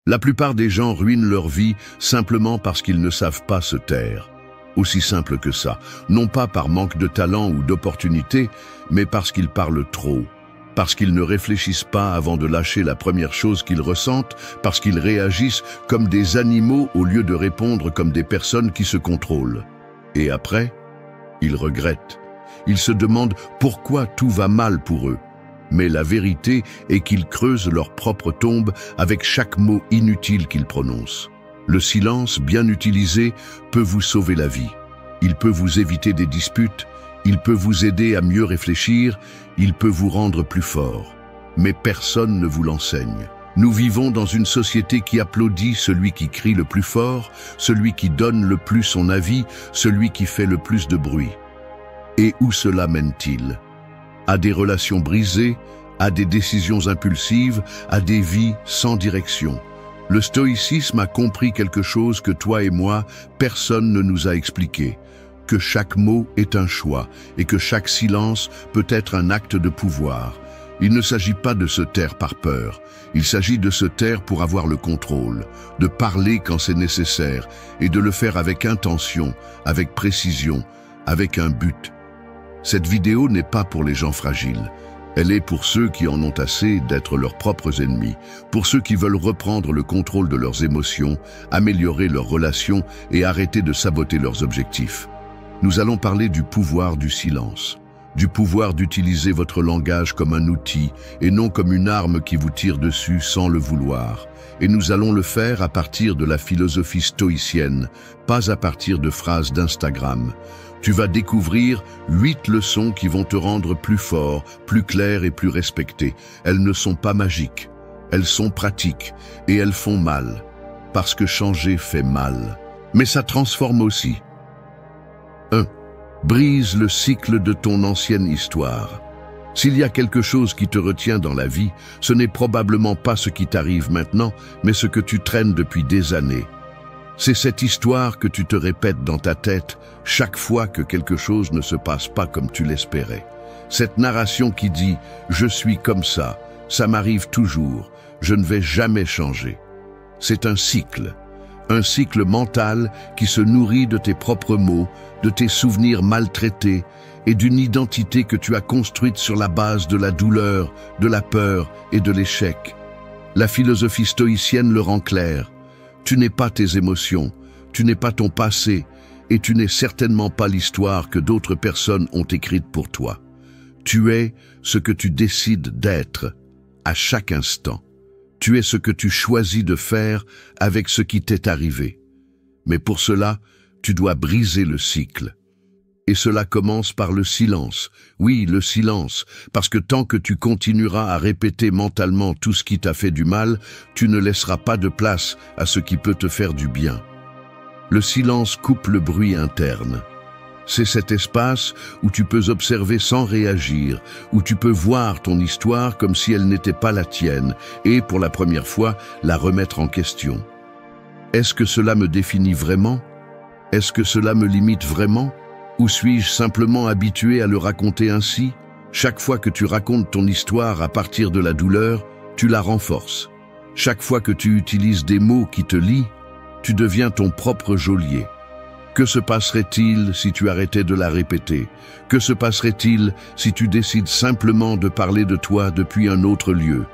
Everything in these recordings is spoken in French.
La plupart des gens ruinent leur vie simplement parce qu'ils ne savent pas se taire. Aussi simple que ça, non pas par manque de talent ou d'opportunité, mais parce qu'ils parlent trop, parce qu'ils ne réfléchissent pas avant de lâcher la première chose qu'ils ressentent, parce qu'ils réagissent comme des animaux au lieu de répondre comme des personnes qui se contrôlent. Et après, ils regrettent. Ils se demandent pourquoi tout va mal pour eux. Mais la vérité est qu'ils creusent leur propre tombe avec chaque mot inutile qu'ils prononcent. Le silence, bien utilisé, peut vous sauver la vie. Il peut vous éviter des disputes, il peut vous aider à mieux réfléchir, il peut vous rendre plus fort. Mais personne ne vous l'enseigne. Nous vivons dans une société qui applaudit celui qui crie le plus fort, celui qui donne le plus son avis, celui qui fait le plus de bruit. Et où cela mène-t-il ? À des relations brisées, à des décisions impulsives, à des vies sans direction. Le stoïcisme a compris quelque chose que toi et moi, personne ne nous a expliqué, que chaque mot est un choix et que chaque silence peut être un acte de pouvoir. Il ne s'agit pas de se taire par peur, il s'agit de se taire pour avoir le contrôle, de parler quand c'est nécessaire et de le faire avec intention, avec précision, avec un but. Cette vidéo n'est pas pour les gens fragiles. Elle est pour ceux qui en ont assez d'être leurs propres ennemis, pour ceux qui veulent reprendre le contrôle de leurs émotions, améliorer leurs relations et arrêter de saboter leurs objectifs. Nous allons parler du pouvoir du silence, du pouvoir d'utiliser votre langage comme un outil et non comme une arme qui vous tire dessus sans le vouloir. Et nous allons le faire à partir de la philosophie stoïcienne, pas à partir de phrases d'Instagram. Tu vas découvrir 8 leçons qui vont te rendre plus fort, plus clair et plus respecté. Elles ne sont pas magiques, elles sont pratiques et elles font mal, parce que changer fait mal. Mais ça transforme aussi. 1. Brise le cycle de ton ancienne histoire. S'il y a quelque chose qui te retient dans la vie, ce n'est probablement pas ce qui t'arrive maintenant, mais ce que tu traînes depuis des années. C'est cette histoire que tu te répètes dans ta tête chaque fois que quelque chose ne se passe pas comme tu l'espérais. Cette narration qui dit « je suis comme ça m'arrive toujours, je ne vais jamais changer ». C'est un cycle mental qui se nourrit de tes propres mots, de tes souvenirs maltraités et d'une identité que tu as construite sur la base de la douleur, de la peur et de l'échec. La philosophie stoïcienne le rend clair. Tu n'es pas tes émotions, tu n'es pas ton passé, et tu n'es certainement pas l'histoire que d'autres personnes ont écrite pour toi. Tu es ce que tu décides d'être à chaque instant. Tu es ce que tu choisis de faire avec ce qui t'est arrivé. Mais pour cela, tu dois briser le cycle. Et cela commence par le silence. Oui, le silence, parce que tant que tu continueras à répéter mentalement tout ce qui t'a fait du mal, tu ne laisseras pas de place à ce qui peut te faire du bien. Le silence coupe le bruit interne. C'est cet espace où tu peux observer sans réagir, où tu peux voir ton histoire comme si elle n'était pas la tienne, et pour la première fois, la remettre en question. Est-ce que cela me définit vraiment? Est-ce que cela me limite vraiment? Ou suis-je simplement habitué à le raconter ainsi? Chaque fois que tu racontes ton histoire à partir de la douleur, tu la renforces. Chaque fois que tu utilises des mots qui te lient, tu deviens ton propre geôlier. Que se passerait-il si tu arrêtais de la répéter? Que se passerait-il si tu décides simplement de parler de toi depuis un autre lieu?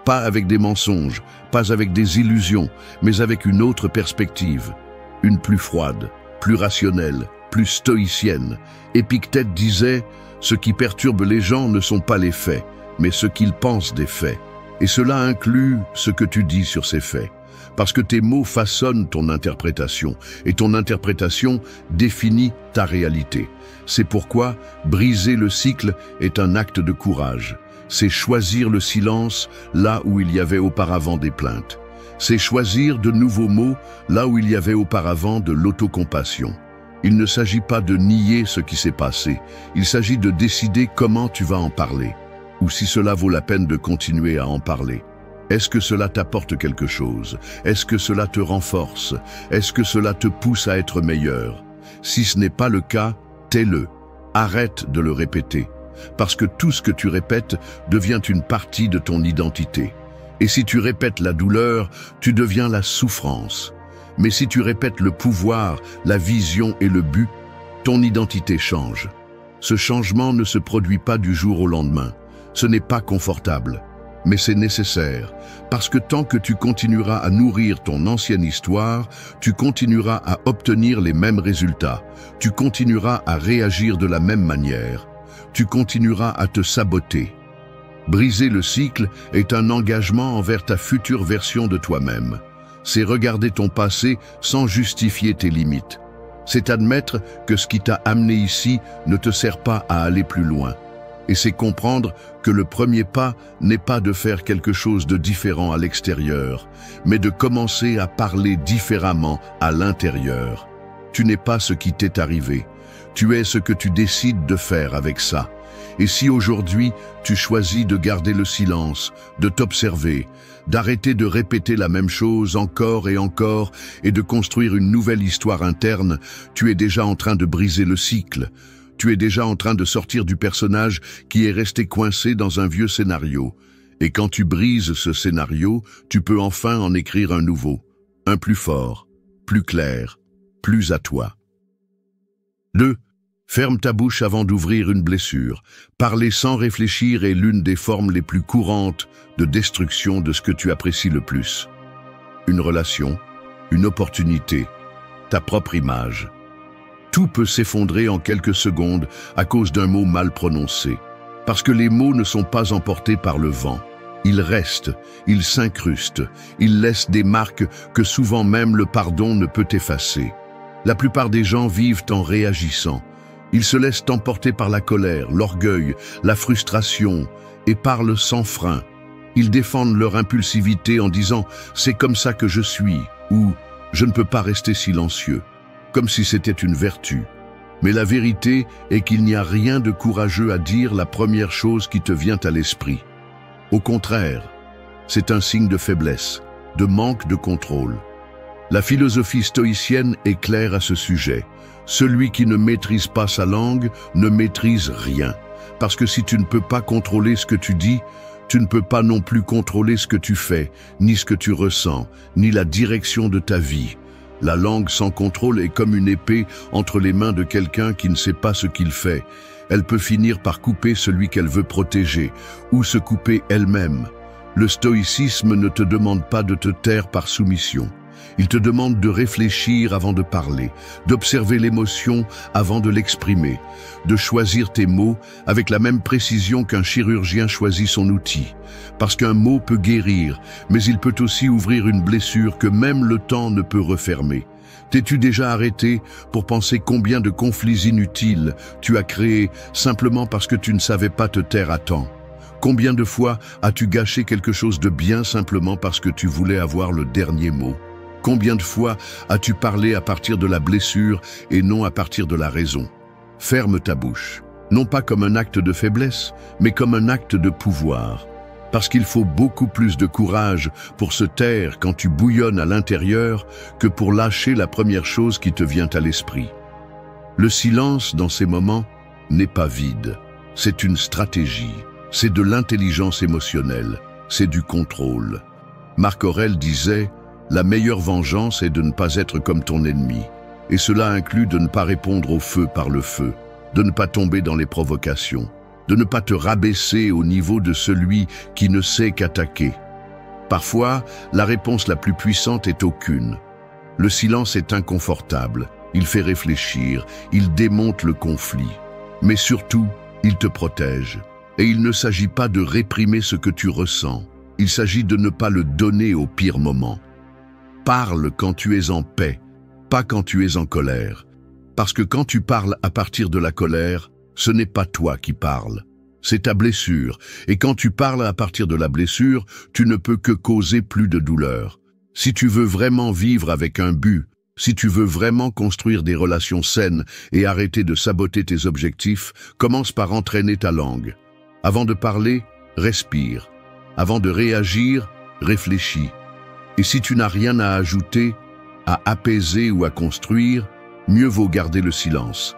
Pas avec des mensonges, pas avec des illusions, mais avec une autre perspective. Une plus froide, plus rationnelle, plus stoïcienne. Épictète disait « Ce qui perturbe les gens ne sont pas les faits, mais ce qu'ils pensent des faits. » Et cela inclut ce que tu dis sur ces faits. Parce que tes mots façonnent ton interprétation, et ton interprétation définit ta réalité. C'est pourquoi briser le cycle est un acte de courage. C'est choisir le silence là où il y avait auparavant des plaintes. C'est choisir de nouveaux mots là où il y avait auparavant de l'autocompassion. Il ne s'agit pas de nier ce qui s'est passé, il s'agit de décider comment tu vas en parler, ou si cela vaut la peine de continuer à en parler. Est-ce que cela t'apporte quelque chose? Est-ce que cela te renforce? Est-ce que cela te pousse à être meilleur? Si ce n'est pas le cas, tais-le. Arrête de le répéter, parce que tout ce que tu répètes devient une partie de ton identité. Et si tu répètes la douleur, tu deviens la souffrance. Mais si tu répètes le pouvoir, la vision et le but, ton identité change. Ce changement ne se produit pas du jour au lendemain. Ce n'est pas confortable, mais c'est nécessaire, parce que tant que tu continueras à nourrir ton ancienne histoire, tu continueras à obtenir les mêmes résultats, tu continueras à réagir de la même manière, tu continueras à te saboter. Briser le cycle est un engagement envers ta future version de toi-même. C'est regarder ton passé sans justifier tes limites. C'est admettre que ce qui t'a amené ici ne te sert pas à aller plus loin. Et c'est comprendre que le premier pas n'est pas de faire quelque chose de différent à l'extérieur, mais de commencer à parler différemment à l'intérieur. Tu n'es pas ce qui t'est arrivé. Tu es ce que tu décides de faire avec ça. Et si aujourd'hui tu choisis de garder le silence, de t'observer, d'arrêter de répéter la même chose encore et de construire une nouvelle histoire interne, tu es déjà en train de briser le cycle. Tu es déjà en train de sortir du personnage qui est resté coincé dans un vieux scénario. Et quand tu brises ce scénario, tu peux enfin en écrire un nouveau, un plus fort, plus clair, plus à toi. 2. Ferme ta bouche avant d'ouvrir une blessure. Parler sans réfléchir est l'une des formes les plus courantes de destruction de ce que tu apprécies le plus. Une relation, une opportunité, ta propre image. Tout peut s'effondrer en quelques secondes à cause d'un mot mal prononcé. Parce que les mots ne sont pas emportés par le vent. Ils restent, ils s'incrustent, ils laissent des marques que souvent même le pardon ne peut effacer. La plupart des gens vivent en réagissant. Ils se laissent emporter par la colère, l'orgueil, la frustration et parlent sans frein. Ils défendent leur impulsivité en disant « c'est comme ça que je suis » ou « je ne peux pas rester silencieux », comme si c'était une vertu. Mais la vérité est qu'il n'y a rien de courageux à dire la première chose qui te vient à l'esprit. Au contraire, c'est un signe de faiblesse, de manque de contrôle. La philosophie stoïcienne est claire à ce sujet. Celui qui ne maîtrise pas sa langue ne maîtrise rien. Parce que si tu ne peux pas contrôler ce que tu dis, tu ne peux pas non plus contrôler ce que tu fais, ni ce que tu ressens, ni la direction de ta vie. La langue sans contrôle est comme une épée entre les mains de quelqu'un qui ne sait pas ce qu'il fait. Elle peut finir par couper celui qu'elle veut protéger, ou se couper elle-même. Le stoïcisme ne te demande pas de te taire par soumission. Il te demande de réfléchir avant de parler, d'observer l'émotion avant de l'exprimer, de choisir tes mots avec la même précision qu'un chirurgien choisit son outil. Parce qu'un mot peut guérir, mais il peut aussi ouvrir une blessure que même le temps ne peut refermer. T'es-tu déjà arrêté pour penser combien de conflits inutiles tu as créés simplement parce que tu ne savais pas te taire à temps? Combien de fois as-tu gâché quelque chose de bien simplement parce que tu voulais avoir le dernier mot? Combien de fois as-tu parlé à partir de la blessure et non à partir de la raison? Ferme ta bouche, non pas comme un acte de faiblesse, mais comme un acte de pouvoir. Parce qu'il faut beaucoup plus de courage pour se taire quand tu bouillonnes à l'intérieur que pour lâcher la première chose qui te vient à l'esprit. Le silence, dans ces moments, n'est pas vide. C'est une stratégie, c'est de l'intelligence émotionnelle, c'est du contrôle. Marc Aurèle disait « La meilleure vengeance est de ne pas être comme ton ennemi ». Et cela inclut de ne pas répondre au feu par le feu, de ne pas tomber dans les provocations, de ne pas te rabaisser au niveau de celui qui ne sait qu'attaquer. Parfois, la réponse la plus puissante est aucune. Le silence est inconfortable, il fait réfléchir, il démonte le conflit. Mais surtout, il te protège. Et il ne s'agit pas de réprimer ce que tu ressens, il s'agit de ne pas le donner au pire moment. Parle quand tu es en paix, pas quand tu es en colère. Parce que quand tu parles à partir de la colère, ce n'est pas toi qui parles, c'est ta blessure. Et quand tu parles à partir de la blessure, tu ne peux que causer plus de douleur. Si tu veux vraiment vivre avec un but, si tu veux vraiment construire des relations saines et arrêter de saboter tes objectifs, commence par entraîner ta langue. Avant de parler, respire. Avant de réagir, réfléchis. Et si tu n'as rien à ajouter, à apaiser ou à construire, mieux vaut garder le silence.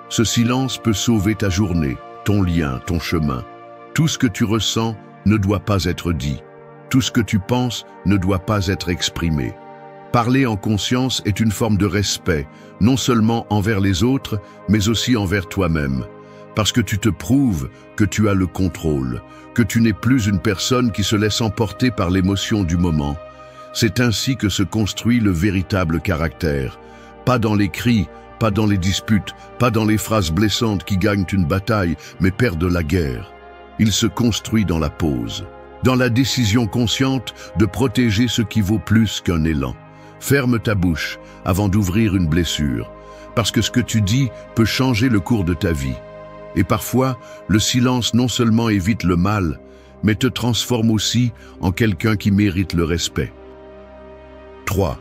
Ce silence peut sauver ta journée, ton lien, ton chemin. Tout ce que tu ressens ne doit pas être dit. Tout ce que tu penses ne doit pas être exprimé. Parler en conscience est une forme de respect, non seulement envers les autres, mais aussi envers toi-même. Parce que tu te prouves que tu as le contrôle, que tu n'es plus une personne qui se laisse emporter par l'émotion du moment. C'est ainsi que se construit le véritable caractère. Pas dans les cris, pas dans les disputes, pas dans les phrases blessantes qui gagnent une bataille, mais perdent la guerre. Il se construit dans la pause, dans la décision consciente de protéger ce qui vaut plus qu'un élan. Ferme ta bouche avant d'ouvrir une blessure, parce que ce que tu dis peut changer le cours de ta vie. Et parfois, le silence non seulement évite le mal, mais te transforme aussi en quelqu'un qui mérite le respect. 3.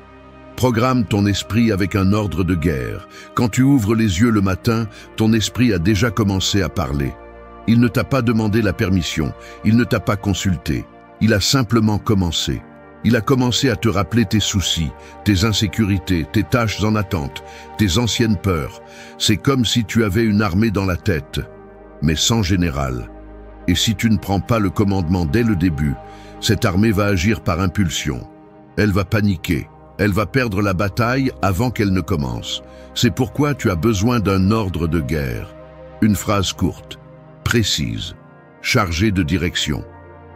Programme ton esprit avec un ordre de guerre. Quand tu ouvres les yeux le matin, ton esprit a déjà commencé à parler. Il ne t'a pas demandé la permission, il ne t'a pas consulté. Il a simplement commencé. Il a commencé à te rappeler tes soucis, tes insécurités, tes tâches en attente, tes anciennes peurs. C'est comme si tu avais une armée dans la tête, mais sans général. Et si tu ne prends pas le commandement dès le début, cette armée va agir par impulsion. Elle va paniquer, elle va perdre la bataille avant qu'elle ne commence. C'est pourquoi tu as besoin d'un ordre de guerre. Une phrase courte, précise, chargée de direction.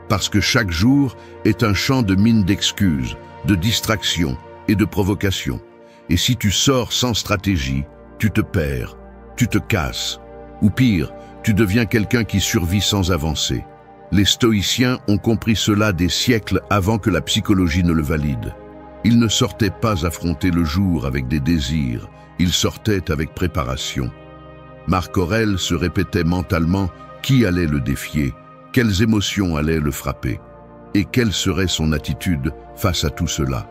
Parce que chaque jour est un champ de mines d'excuses, de distractions et de provocations. Et si tu sors sans stratégie, tu te perds, tu te casses. Ou pire, tu deviens quelqu'un qui survit sans avancer. Les stoïciens ont compris cela des siècles avant que la psychologie ne le valide. Ils ne sortaient pas affronter le jour avec des désirs, ils sortaient avec préparation. Marc Aurèle se répétait mentalement qui allait le défier, quelles émotions allaient le frapper et quelle serait son attitude face à tout cela.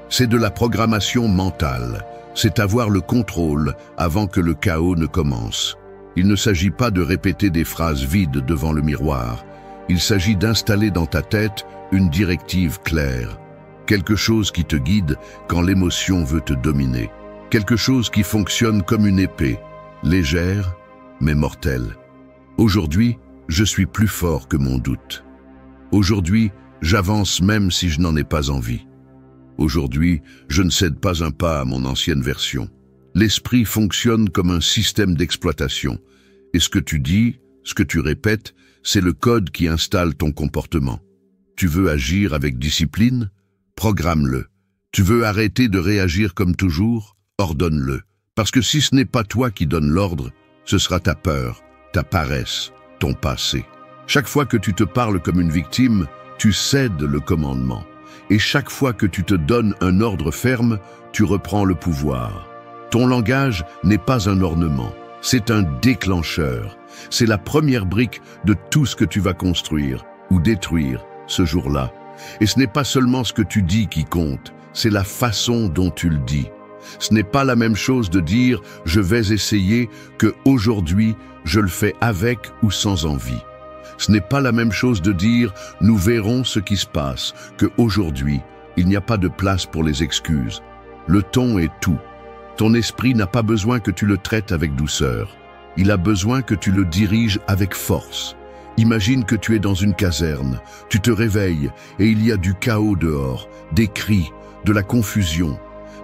C'est de la programmation mentale, c'est avoir le contrôle avant que le chaos ne commence. Il ne s'agit pas de répéter des phrases vides devant le miroir, il s'agit d'installer dans ta tête une directive claire, quelque chose qui te guide quand l'émotion veut te dominer, quelque chose qui fonctionne comme une épée, légère mais mortelle. Aujourd'hui, je suis plus fort que mon doute. Aujourd'hui, j'avance même si je n'en ai pas envie. Aujourd'hui, je ne cède pas un pas à mon ancienne version. L'esprit fonctionne comme un système d'exploitation. Et ce que tu dis, ce que tu répètes, c'est le code qui installe ton comportement. Tu veux agir avec discipline? Programme-le. Tu veux arrêter de réagir comme toujours? Ordonne-le. Parce que si ce n'est pas toi qui donne l'ordre, ce sera ta peur, ta paresse, ton passé. Chaque fois que tu te parles comme une victime, tu cèdes le commandement. Et chaque fois que tu te donnes un ordre ferme, tu reprends le pouvoir. Ton langage n'est pas un ornement, c'est un déclencheur. C'est la première brique de tout ce que tu vas construire ou détruire ce jour-là. Et ce n'est pas seulement ce que tu dis qui compte, c'est la façon dont tu le dis. Ce n'est pas la même chose de dire « je vais essayer » que « aujourd'hui, je le fais avec ou sans envie ». Ce n'est pas la même chose de dire « nous verrons ce qui se passe » que « aujourd'hui, il n'y a pas de place pour les excuses ». Le ton est tout. Ton esprit n'a pas besoin que tu le traites avec douceur. Il a besoin que tu le diriges avec force. Imagine que tu es dans une caserne, tu te réveilles et il y a du chaos dehors, des cris, de la confusion.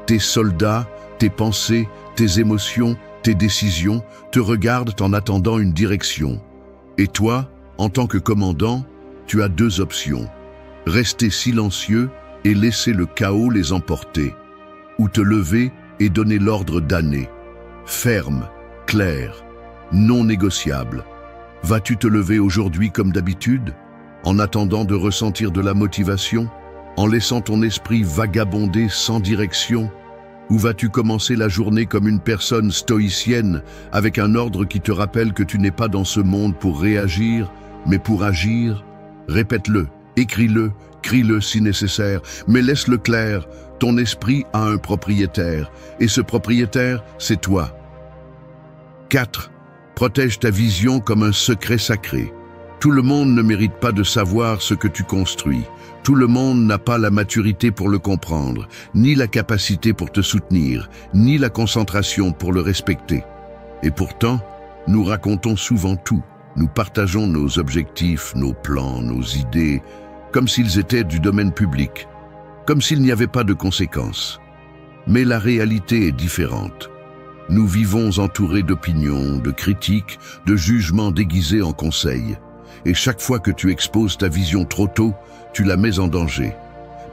Tes soldats, tes pensées, tes émotions, tes décisions te regardent en attendant une direction. Et toi, en tant que commandant, tu as deux options. Rester silencieux et laisser le chaos les emporter. Ou te lever et donner l'ordre d'aller. Ferme, clair, non négociable. Vas-tu te lever aujourd'hui comme d'habitude, en attendant de ressentir de la motivation, en laissant ton esprit vagabonder sans direction? Ou vas-tu commencer la journée comme une personne stoïcienne, avec un ordre qui te rappelle que tu n'es pas dans ce monde pour réagir, mais pour agir? Répète-le, écris-le, crie-le si nécessaire, mais laisse-le clair, ton esprit a un propriétaire, et ce propriétaire, c'est toi. 4. Protège ta vision comme un secret sacré. Tout le monde ne mérite pas de savoir ce que tu construis. Tout le monde n'a pas la maturité pour le comprendre, ni la capacité pour te soutenir, ni la concentration pour le respecter. Et pourtant, nous racontons souvent tout. Nous partageons nos objectifs, nos plans, nos idées, comme s'ils étaient du domaine public, comme s'il n'y avait pas de conséquences. Mais la réalité est différente. Nous vivons entourés d'opinions, de critiques, de jugements déguisés en conseils. Et chaque fois que tu exposes ta vision trop tôt, tu la mets en danger.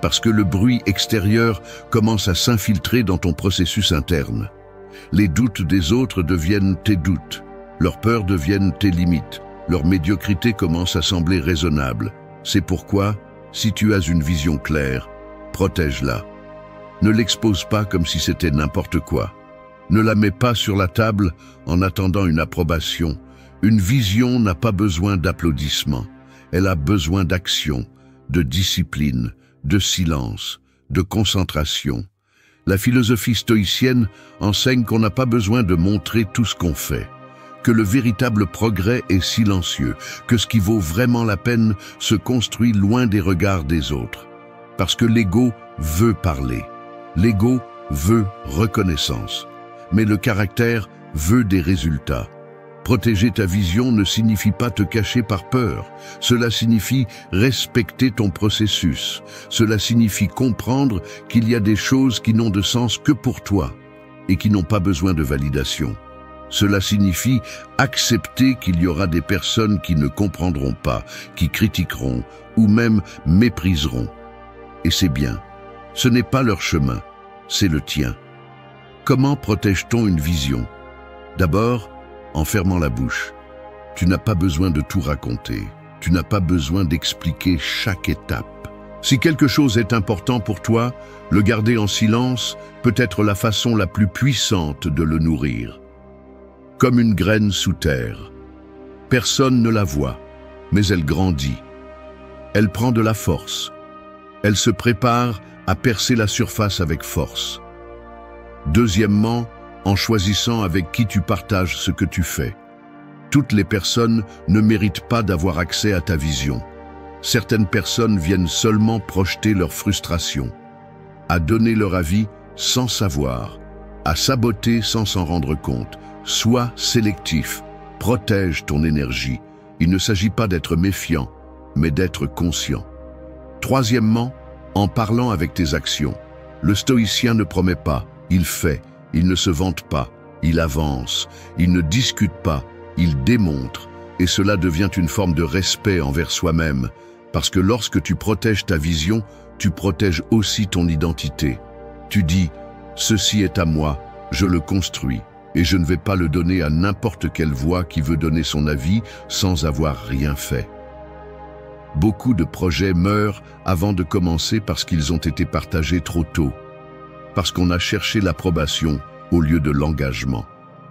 Parce que le bruit extérieur commence à s'infiltrer dans ton processus interne. Les doutes des autres deviennent tes doutes. Leurs peurs deviennent tes limites. Leur médiocrité commence à sembler raisonnable. C'est pourquoi, si tu as une vision claire, protège-la. Ne l'expose pas comme si c'était n'importe quoi. Ne la mets pas sur la table en attendant une approbation. Une vision n'a pas besoin d'applaudissements. Elle a besoin d'action, de discipline, de silence, de concentration. La philosophie stoïcienne enseigne qu'on n'a pas besoin de montrer tout ce qu'on fait, que le véritable progrès est silencieux, que ce qui vaut vraiment la peine se construit loin des regards des autres. Parce que l'ego veut parler, l'ego veut reconnaissance, mais le caractère veut des résultats. Protéger ta vision ne signifie pas te cacher par peur. Cela signifie respecter ton processus. Cela signifie comprendre qu'il y a des choses qui n'ont de sens que pour toi et qui n'ont pas besoin de validation. Cela signifie accepter qu'il y aura des personnes qui ne comprendront pas, qui critiqueront ou même mépriseront. Et c'est bien. Ce n'est pas leur chemin, c'est le tien. Comment protège-t-on une vision? D'abord, en fermant la bouche. Tu n'as pas besoin de tout raconter. Tu n'as pas besoin d'expliquer chaque étape. Si quelque chose est important pour toi, le garder en silence peut être la façon la plus puissante de le nourrir. Comme une graine sous terre. Personne ne la voit, mais elle grandit. Elle prend de la force. Elle se prépare à percer la surface avec force. Deuxièmement, en choisissant avec qui tu partages ce que tu fais. Toutes les personnes ne méritent pas d'avoir accès à ta vision. Certaines personnes viennent seulement projeter leur frustration, à donner leur avis sans savoir, à saboter sans s'en rendre compte. Sois sélectif, protège ton énergie. Il ne s'agit pas d'être méfiant, mais d'être conscient. Troisièmement, en parlant avec tes actions. Le stoïcien ne promet pas, il fait. Il ne se vante pas, il avance, il ne discute pas, il démontre, et cela devient une forme de respect envers soi-même, parce que lorsque tu protèges ta vision, tu protèges aussi ton identité. Tu dis, ceci est à moi, je le construis, et je ne vais pas le donner à n'importe quelle voix qui veut donner son avis sans avoir rien fait. Beaucoup de projets meurent avant de commencer parce qu'ils ont été partagés trop tôt. Parce qu'on a cherché l'approbation au lieu de l'engagement.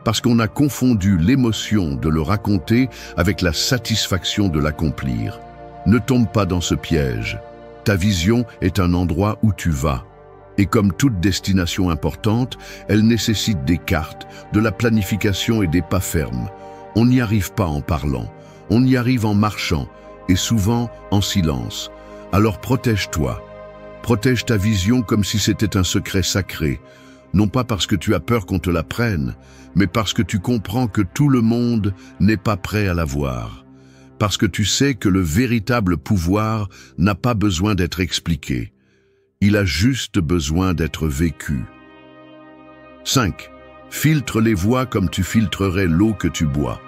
Parce qu'on a confondu l'émotion de le raconter avec la satisfaction de l'accomplir. Ne tombe pas dans ce piège. Ta vision est un endroit où tu vas. Et comme toute destination importante, elle nécessite des cartes, de la planification et des pas fermes. On n'y arrive pas en parlant, on y arrive en marchant, et souvent en silence. Alors protège-toi. Protège ta vision comme si c'était un secret sacré, non pas parce que tu as peur qu'on te la prenne, mais parce que tu comprends que tout le monde n'est pas prêt à la voir. Parce que tu sais que le véritable pouvoir n'a pas besoin d'être expliqué. Il a juste besoin d'être vécu. 5. Filtre les voix comme tu filtrerais l'eau que tu bois.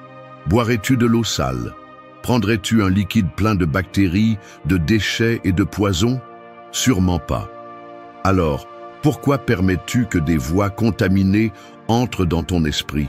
Boirais-tu de l'eau sale? Prendrais-tu un liquide plein de bactéries, de déchets et de poisons? Sûrement pas. Alors, pourquoi permets-tu que des voix contaminées entrent dans ton esprit?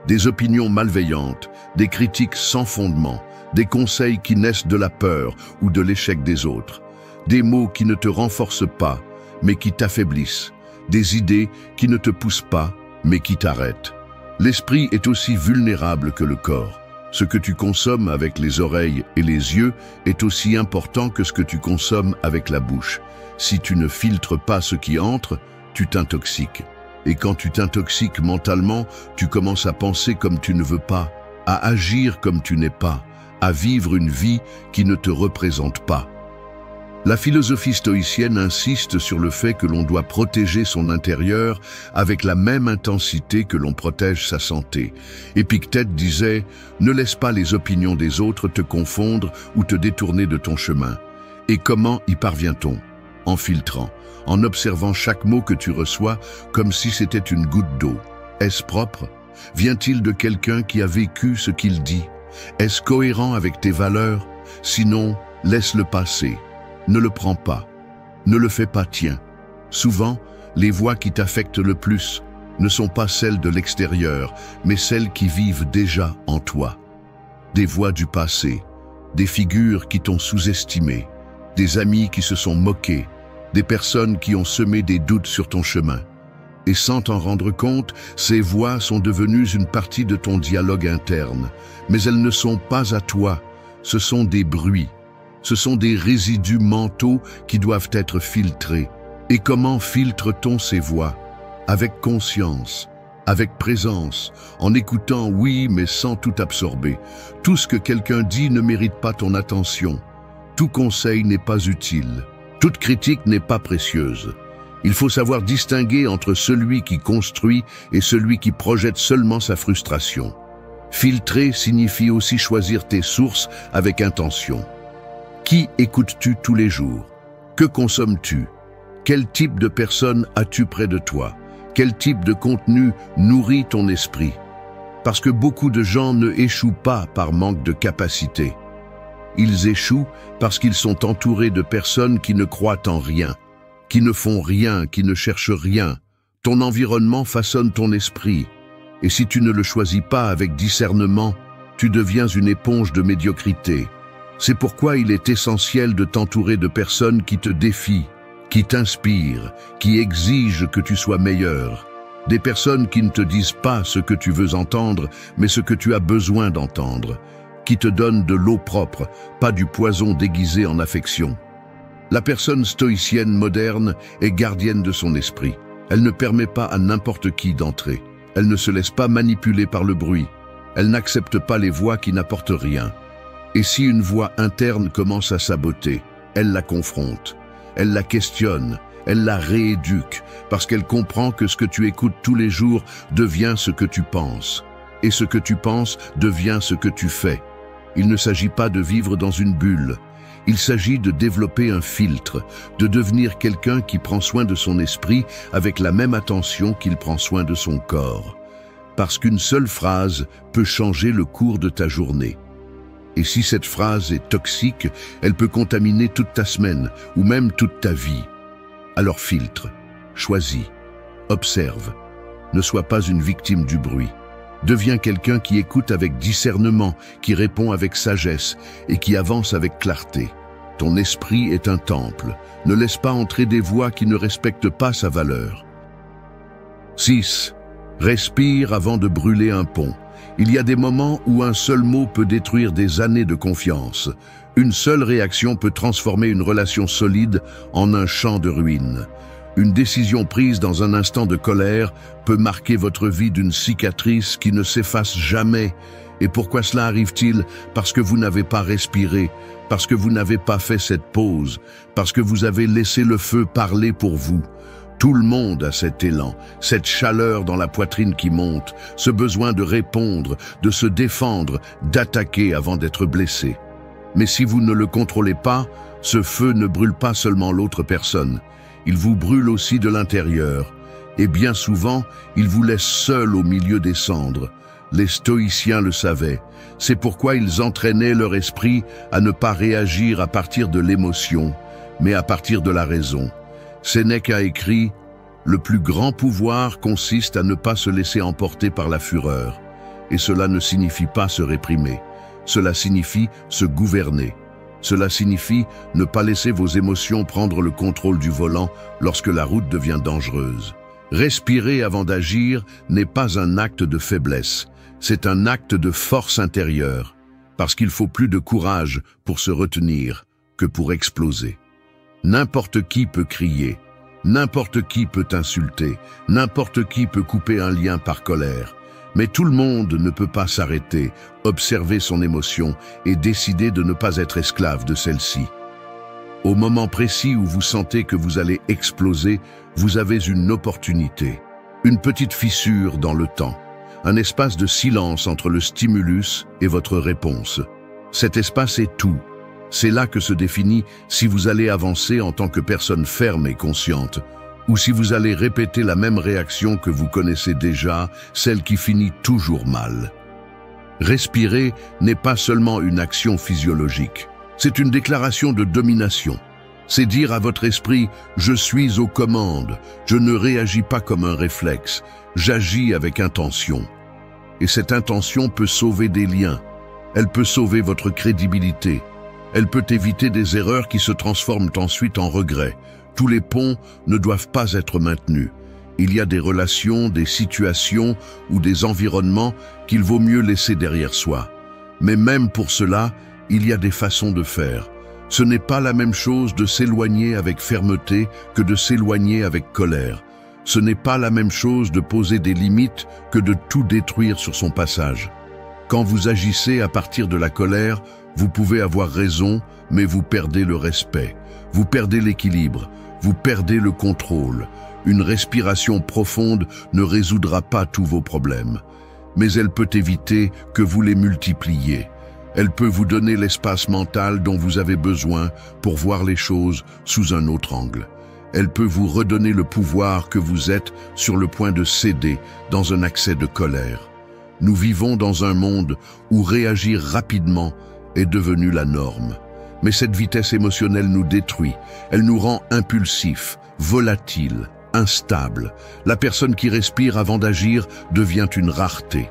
Des opinions malveillantes, des critiques sans fondement, des conseils qui naissent de la peur ou de l'échec des autres, des mots qui ne te renforcent pas, mais qui t'affaiblissent, des idées qui ne te poussent pas, mais qui t'arrêtent. L'esprit est aussi vulnérable que le corps. Ce que tu consommes avec les oreilles et les yeux est aussi important que ce que tu consommes avec la bouche. Si tu ne filtres pas ce qui entre, tu t'intoxiques. Et quand tu t'intoxiques mentalement, tu commences à penser comme tu ne veux pas, à agir comme tu n'es pas, à vivre une vie qui ne te représente pas. La philosophie stoïcienne insiste sur le fait que l'on doit protéger son intérieur avec la même intensité que l'on protège sa santé. Épictète disait « Ne laisse pas les opinions des autres te confondre ou te détourner de ton chemin. Et comment y parvient-on? En filtrant, en observant chaque mot que tu reçois comme si c'était une goutte d'eau. Est-ce propre? Vient-il de quelqu'un qui a vécu ce qu'il dit? Est-ce cohérent avec tes valeurs? Sinon, laisse-le passer. Ne le prends pas. Ne le fais pas tien. Souvent, les voix qui t'affectent le plus ne sont pas celles de l'extérieur, mais celles qui vivent déjà en toi. Des voix du passé, des figures qui t'ont sous-estimé, des amis qui se sont moqués, des personnes qui ont semé des doutes sur ton chemin. Et sans t'en rendre compte, ces voix sont devenues une partie de ton dialogue interne. Mais elles ne sont pas à toi, ce sont des bruits. Ce sont des résidus mentaux qui doivent être filtrés. Et comment filtre-t-on ces voix? Avec conscience, avec présence, en écoutant oui mais sans tout absorber. Tout ce que quelqu'un dit ne mérite pas ton attention. Tout conseil n'est pas utile. Toute critique n'est pas précieuse. Il faut savoir distinguer entre celui qui construit et celui qui projette seulement sa frustration. Filtrer signifie aussi choisir tes sources avec intention. Qui écoutes-tu tous les jours? Que consommes-tu? Quel type de personne as-tu près de toi? Quel type de contenu nourrit ton esprit? Parce que beaucoup de gens ne échouent pas par manque de capacité. Ils échouent parce qu'ils sont entourés de personnes qui ne croient en rien, qui ne font rien, qui ne cherchent rien. Ton environnement façonne ton esprit. Et si tu ne le choisis pas avec discernement, tu deviens une éponge de médiocrité. C'est pourquoi il est essentiel de t'entourer de personnes qui te défient, qui t'inspirent, qui exigent que tu sois meilleur. Des personnes qui ne te disent pas ce que tu veux entendre, mais ce que tu as besoin d'entendre. Qui te donnent de l'eau propre, pas du poison déguisé en affection. La personne stoïcienne moderne est gardienne de son esprit. Elle ne permet pas à n'importe qui d'entrer. Elle ne se laisse pas manipuler par le bruit. Elle n'accepte pas les voix qui n'apportent rien. Et si une voix interne commence à saboter, elle la confronte. Elle la questionne, elle la rééduque, parce qu'elle comprend que ce que tu écoutes tous les jours devient ce que tu penses. Et ce que tu penses devient ce que tu fais. Il ne s'agit pas de vivre dans une bulle. Il s'agit de développer un filtre, de devenir quelqu'un qui prend soin de son esprit avec la même attention qu'il prend soin de son corps. Parce qu'une seule phrase peut changer le cours de ta journée. Et si cette phrase est toxique, elle peut contaminer toute ta semaine ou même toute ta vie. Alors filtre, choisis, observe. Ne sois pas une victime du bruit. Deviens quelqu'un qui écoute avec discernement, qui répond avec sagesse et qui avance avec clarté. Ton esprit est un temple. Ne laisse pas entrer des voix qui ne respectent pas sa valeur. 6. Respire avant de brûler un pont. Il y a des moments où un seul mot peut détruire des années de confiance. Une seule réaction peut transformer une relation solide en un champ de ruines. Une décision prise dans un instant de colère peut marquer votre vie d'une cicatrice qui ne s'efface jamais. Et pourquoi cela arrive-t-il? Parce que vous n'avez pas respiré, parce que vous n'avez pas fait cette pause, parce que vous avez laissé le feu parler pour vous. Tout le monde a cet élan, cette chaleur dans la poitrine qui monte, ce besoin de répondre, de se défendre, d'attaquer avant d'être blessé. Mais si vous ne le contrôlez pas, ce feu ne brûle pas seulement l'autre personne. Il vous brûle aussi de l'intérieur, et bien souvent, il vous laisse seul au milieu des cendres. Les stoïciens le savaient, c'est pourquoi ils entraînaient leur esprit à ne pas réagir à partir de l'émotion, mais à partir de la raison. Sénèque a écrit « Le plus grand pouvoir consiste à ne pas se laisser emporter par la fureur. » Et cela ne signifie pas se réprimer, cela signifie se gouverner. Cela signifie ne pas laisser vos émotions prendre le contrôle du volant lorsque la route devient dangereuse. Respirer avant d'agir n'est pas un acte de faiblesse, c'est un acte de force intérieure, parce qu'il faut plus de courage pour se retenir que pour exploser. N'importe qui peut crier, n'importe qui peut insulter, n'importe qui peut couper un lien par colère. Mais tout le monde ne peut pas s'arrêter, observer son émotion et décider de ne pas être esclave de celle-ci. Au moment précis où vous sentez que vous allez exploser, vous avez une opportunité, une petite fissure dans le temps, un espace de silence entre le stimulus et votre réponse. Cet espace est tout. C'est là que se définit si vous allez avancer en tant que personne ferme et consciente, ou si vous allez répéter la même réaction que vous connaissez déjà, celle qui finit toujours mal. Respirer n'est pas seulement une action physiologique, c'est une déclaration de domination. C'est dire à votre esprit « je suis aux commandes, je ne réagis pas comme un réflexe, j'agis avec intention ». Et cette intention peut sauver des liens, elle peut sauver votre crédibilité, elle peut éviter des erreurs qui se transforment ensuite en regrets. Tous les ponts ne doivent pas être maintenus. Il y a des relations, des situations ou des environnements qu'il vaut mieux laisser derrière soi. Mais même pour cela, il y a des façons de faire. Ce n'est pas la même chose de s'éloigner avec fermeté que de s'éloigner avec colère. Ce n'est pas la même chose de poser des limites que de tout détruire sur son passage. Quand vous agissez à partir de la colère, vous pouvez avoir raison, mais vous perdez le respect. Vous perdez l'équilibre, vous perdez le contrôle. Une respiration profonde ne résoudra pas tous vos problèmes, mais elle peut éviter que vous les multipliez. Elle peut vous donner l'espace mental dont vous avez besoin pour voir les choses sous un autre angle. Elle peut vous redonner le pouvoir que vous êtes sur le point de céder dans un accès de colère. Nous vivons dans un monde où réagir rapidement est devenu la norme. Mais cette vitesse émotionnelle nous détruit, elle nous rend impulsifs, volatiles, instables. La personne qui respire avant d'agir devient une rareté,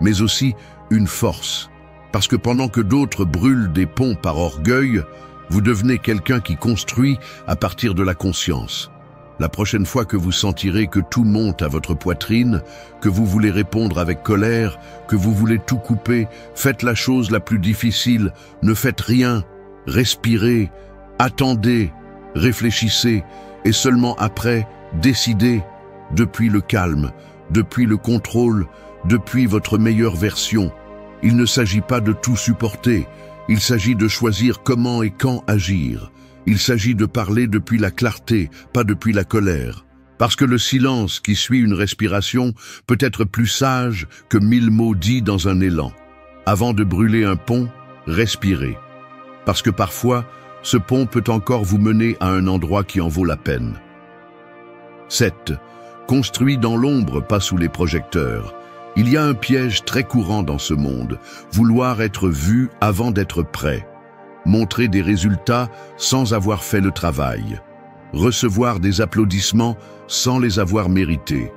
mais aussi une force. Parce que pendant que d'autres brûlent des ponts par orgueil, vous devenez quelqu'un qui construit à partir de la conscience. La prochaine fois que vous sentirez que tout monte à votre poitrine, que vous voulez répondre avec colère, que vous voulez tout couper, faites la chose la plus difficile, ne faites rien, respirez, attendez, réfléchissez, et seulement après, décidez, depuis le calme, depuis le contrôle, depuis votre meilleure version. Il ne s'agit pas de tout supporter, il s'agit de choisir comment et quand agir. Il s'agit de parler depuis la clarté, pas depuis la colère. Parce que le silence qui suit une respiration peut être plus sage que 1000 mots dits dans un élan. Avant de brûler un pont, respirez. Parce que parfois, ce pont peut encore vous mener à un endroit qui en vaut la peine. 7. Construit dans l'ombre, pas sous les projecteurs. Il y a un piège très courant dans ce monde, vouloir être vu avant d'être prêt. Montrer des résultats sans avoir fait le travail. Recevoir des applaudissements sans les avoir mérités.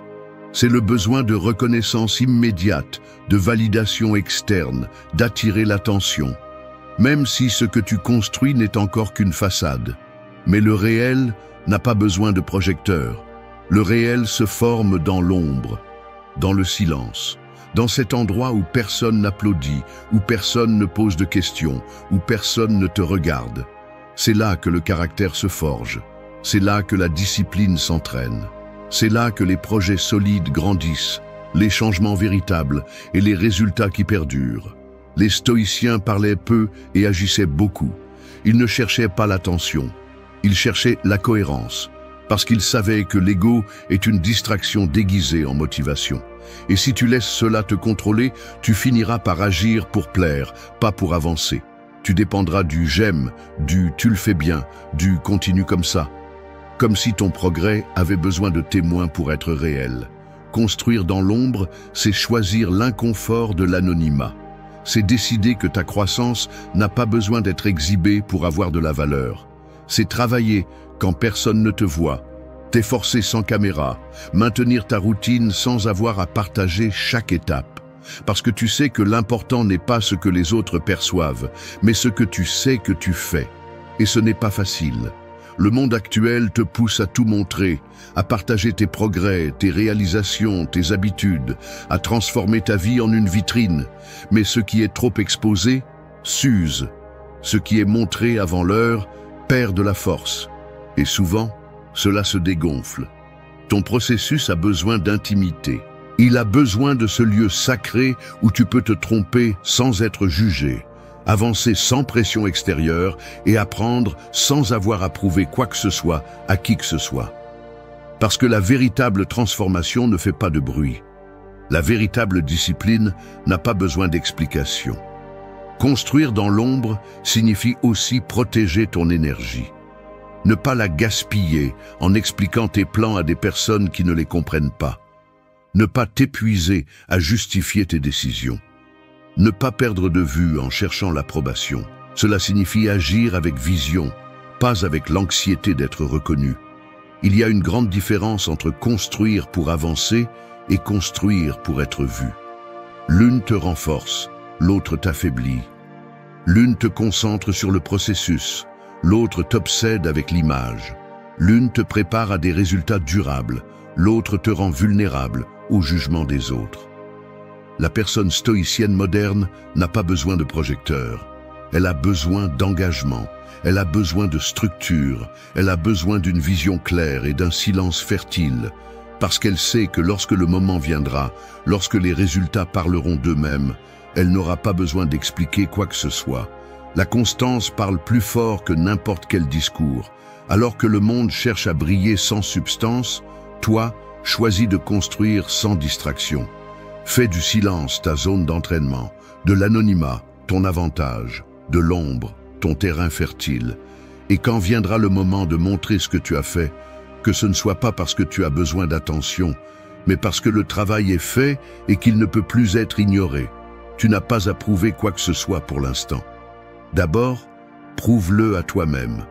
C'est le besoin de reconnaissance immédiate, de validation externe, d'attirer l'attention. Même si ce que tu construis n'est encore qu'une façade. Mais le réel n'a pas besoin de projecteur. Le réel se forme dans l'ombre, dans le silence. Dans cet endroit où personne n'applaudit, où personne ne pose de questions, où personne ne te regarde. C'est là que le caractère se forge. C'est là que la discipline s'entraîne. C'est là que les projets solides grandissent, les changements véritables et les résultats qui perdurent. Les stoïciens parlaient peu et agissaient beaucoup. Ils ne cherchaient pas l'attention, ils cherchaient la cohérence, parce qu'ils savaient que l'ego est une distraction déguisée en motivation. Et si tu laisses cela te contrôler, tu finiras par agir pour plaire, pas pour avancer. Tu dépendras du « j'aime », du « tu le fais bien », du « continue comme ça ». Comme si ton progrès avait besoin de témoins pour être réel. Construire dans l'ombre, c'est choisir l'inconfort de l'anonymat. C'est décider que ta croissance n'a pas besoin d'être exhibée pour avoir de la valeur. C'est travailler quand personne ne te voit. T'efforcer sans caméra, maintenir ta routine sans avoir à partager chaque étape. Parce que tu sais que l'important n'est pas ce que les autres perçoivent, mais ce que tu sais que tu fais. Et ce n'est pas facile. Le monde actuel te pousse à tout montrer, à partager tes progrès, tes réalisations, tes habitudes, à transformer ta vie en une vitrine. Mais ce qui est trop exposé, s'use. Ce qui est montré avant l'heure perd de la force. Et souvent, cela se dégonfle. Ton processus a besoin d'intimité. Il a besoin de ce lieu sacré où tu peux te tromper sans être jugé, avancer sans pression extérieure et apprendre sans avoir à prouver quoi que ce soit à qui que ce soit. Parce que la véritable transformation ne fait pas de bruit. La véritable discipline n'a pas besoin d'explication. Construire dans l'ombre signifie aussi protéger ton énergie. Ne pas la gaspiller en expliquant tes plans à des personnes qui ne les comprennent pas. Ne pas t'épuiser à justifier tes décisions. Ne pas perdre de vue en cherchant l'approbation. Cela signifie agir avec vision, pas avec l'anxiété d'être reconnu. Il y a une grande différence entre construire pour avancer et construire pour être vu. L'une te renforce, l'autre t'affaiblit. L'une te concentre sur le processus, l'autre t'obsède avec l'image. L'une te prépare à des résultats durables, l'autre te rend vulnérable au jugement des autres. La personne stoïcienne moderne n'a pas besoin de projecteur. Elle a besoin d'engagement, elle a besoin de structure, elle a besoin d'une vision claire et d'un silence fertile, parce qu'elle sait que lorsque le moment viendra, lorsque les résultats parleront d'eux-mêmes, elle n'aura pas besoin d'expliquer quoi que ce soit. La constance parle plus fort que n'importe quel discours. Alors que le monde cherche à briller sans substance, toi, choisis de construire sans distraction. Fais du silence ta zone d'entraînement, de l'anonymat ton avantage, de l'ombre ton terrain fertile. Et quand viendra le moment de montrer ce que tu as fait, que ce ne soit pas parce que tu as besoin d'attention, mais parce que le travail est fait et qu'il ne peut plus être ignoré. Tu n'as pas à prouver quoi que ce soit pour l'instant. D'abord, prouve-le à toi-même,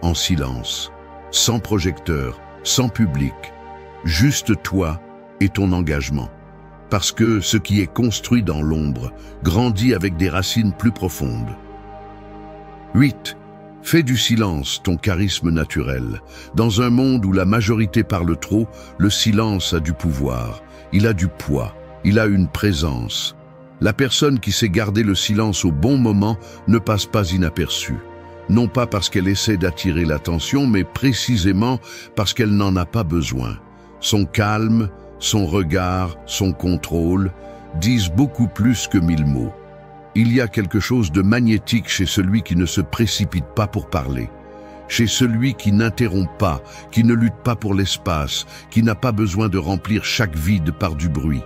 en silence, sans projecteur, sans public, juste toi et ton engagement. Parce que ce qui est construit dans l'ombre grandit avec des racines plus profondes. 8. Fais du silence ton charisme naturel. Dans un monde où la majorité parle trop, le silence a du pouvoir, il a du poids, il a une présence. La personne qui sait garder le silence au bon moment ne passe pas inaperçue. Non pas parce qu'elle essaie d'attirer l'attention, mais précisément parce qu'elle n'en a pas besoin. Son calme, son regard, son contrôle disent beaucoup plus que 1000 mots. Il y a quelque chose de magnétique chez celui qui ne se précipite pas pour parler, chez celui qui n'interrompt pas, qui ne lutte pas pour l'espace, qui n'a pas besoin de remplir chaque vide par du bruit.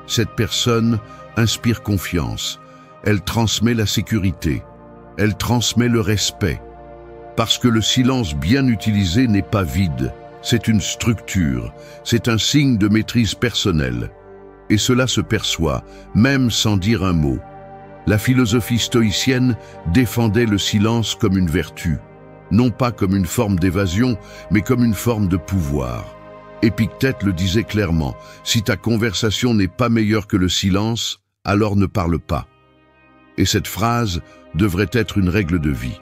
Cette personne inspire confiance, elle transmet la sécurité, elle transmet le respect, parce que le silence bien utilisé n'est pas vide, c'est une structure, c'est un signe de maîtrise personnelle. Et cela se perçoit, même sans dire un mot. La philosophie stoïcienne défendait le silence comme une vertu, non pas comme une forme d'évasion, mais comme une forme de pouvoir. Épictète le disait clairement, si ta conversation n'est pas meilleure que le silence, alors ne parle pas. Et cette phrase devrait être une règle de vie,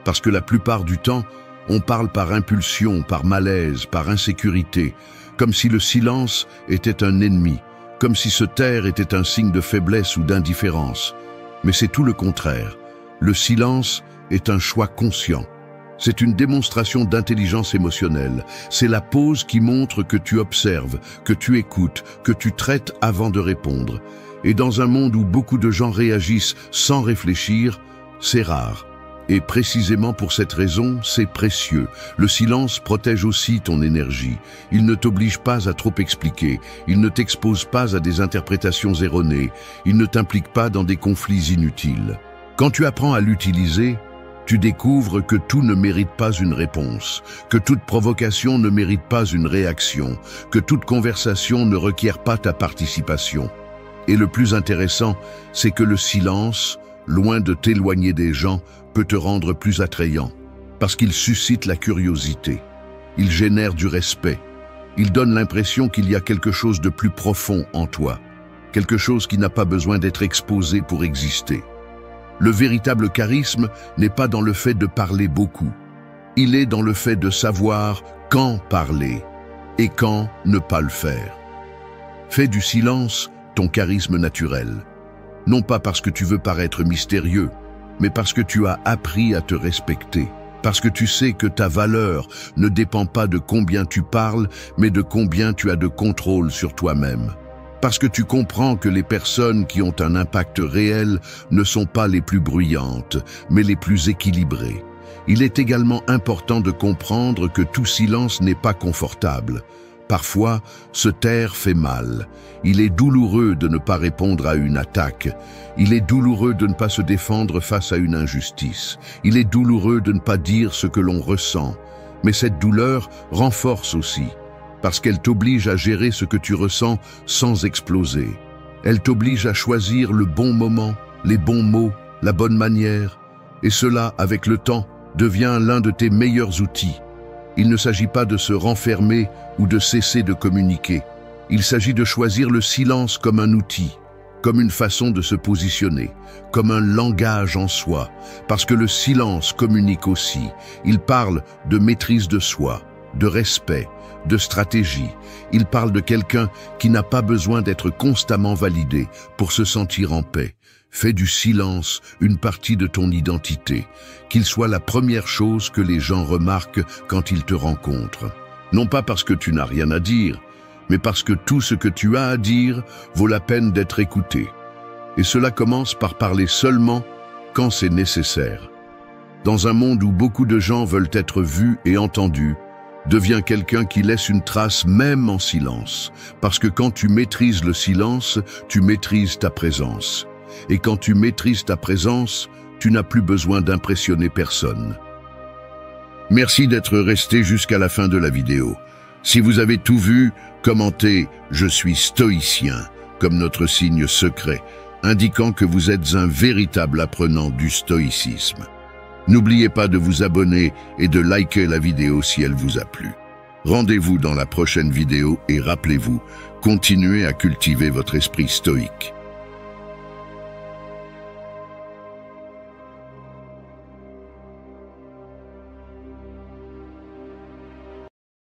parce que la plupart du temps, on parle par impulsion, par malaise, par insécurité, comme si le silence était un ennemi, comme si se taire était un signe de faiblesse ou d'indifférence. Mais c'est tout le contraire. Le silence est un choix conscient. C'est une démonstration d'intelligence émotionnelle. C'est la pause qui montre que tu observes, que tu écoutes, que tu traites avant de répondre. Et dans un monde où beaucoup de gens réagissent sans réfléchir, c'est rare. Et précisément pour cette raison, c'est précieux. Le silence protège aussi ton énergie. Il ne t'oblige pas à trop expliquer. Il ne t'expose pas à des interprétations erronées. Il ne t'implique pas dans des conflits inutiles. Quand tu apprends à l'utiliser, tu découvres que tout ne mérite pas une réponse, que toute provocation ne mérite pas une réaction, que toute conversation ne requiert pas ta participation. Et le plus intéressant, c'est que le silence, loin de t'éloigner des gens, peut te rendre plus attrayant, parce qu'il suscite la curiosité, il génère du respect, il donne l'impression qu'il y a quelque chose de plus profond en toi, quelque chose qui n'a pas besoin d'être exposé pour exister. Le véritable charisme n'est pas dans le fait de parler beaucoup, il est dans le fait de savoir quand parler et quand ne pas le faire. Fais du silence ton charisme naturel, non pas parce que tu veux paraître mystérieux, mais parce que tu as appris à te respecter, parce que tu sais que ta valeur ne dépend pas de combien tu parles, mais de combien tu as de contrôle sur toi-même. Parce que tu comprends que les personnes qui ont un impact réel ne sont pas les plus bruyantes, mais les plus équilibrées. Il est également important de comprendre que tout silence n'est pas confortable. Parfois, se taire fait mal. Il est douloureux de ne pas répondre à une attaque. Il est douloureux de ne pas se défendre face à une injustice. Il est douloureux de ne pas dire ce que l'on ressent. Mais cette douleur renforce aussi, parce qu'elle t'oblige à gérer ce que tu ressens sans exploser. Elle t'oblige à choisir le bon moment, les bons mots, la bonne manière. Et cela, avec le temps, devient l'un de tes meilleurs outils. Il ne s'agit pas de se renfermer ou de cesser de communiquer. Il s'agit de choisir le silence comme un outil, comme une façon de se positionner, comme un langage en soi, parce que le silence communique aussi. Il parle de maîtrise de soi, de respect, de stratégie. Il parle de quelqu'un qui n'a pas besoin d'être constamment validé pour se sentir en paix. Fais du silence une partie de ton identité, qu'il soit la première chose que les gens remarquent quand ils te rencontrent. Non pas parce que tu n'as rien à dire, mais parce que tout ce que tu as à dire vaut la peine d'être écouté. Et cela commence par parler seulement quand c'est nécessaire. Dans un monde où beaucoup de gens veulent être vus et entendus, deviens quelqu'un qui laisse une trace même en silence, parce que quand tu maîtrises le silence, tu maîtrises ta présence. Et quand tu maîtrises ta présence, tu n'as plus besoin d'impressionner personne. Merci d'être resté jusqu'à la fin de la vidéo. Si vous avez tout vu, commentez « Je suis stoïcien » comme notre signe secret, indiquant que vous êtes un véritable apprenant du stoïcisme. N'oubliez pas de vous abonner et de liker la vidéo si elle vous a plu. Rendez-vous dans la prochaine vidéo et rappelez-vous, continuez à cultiver votre esprit stoïque.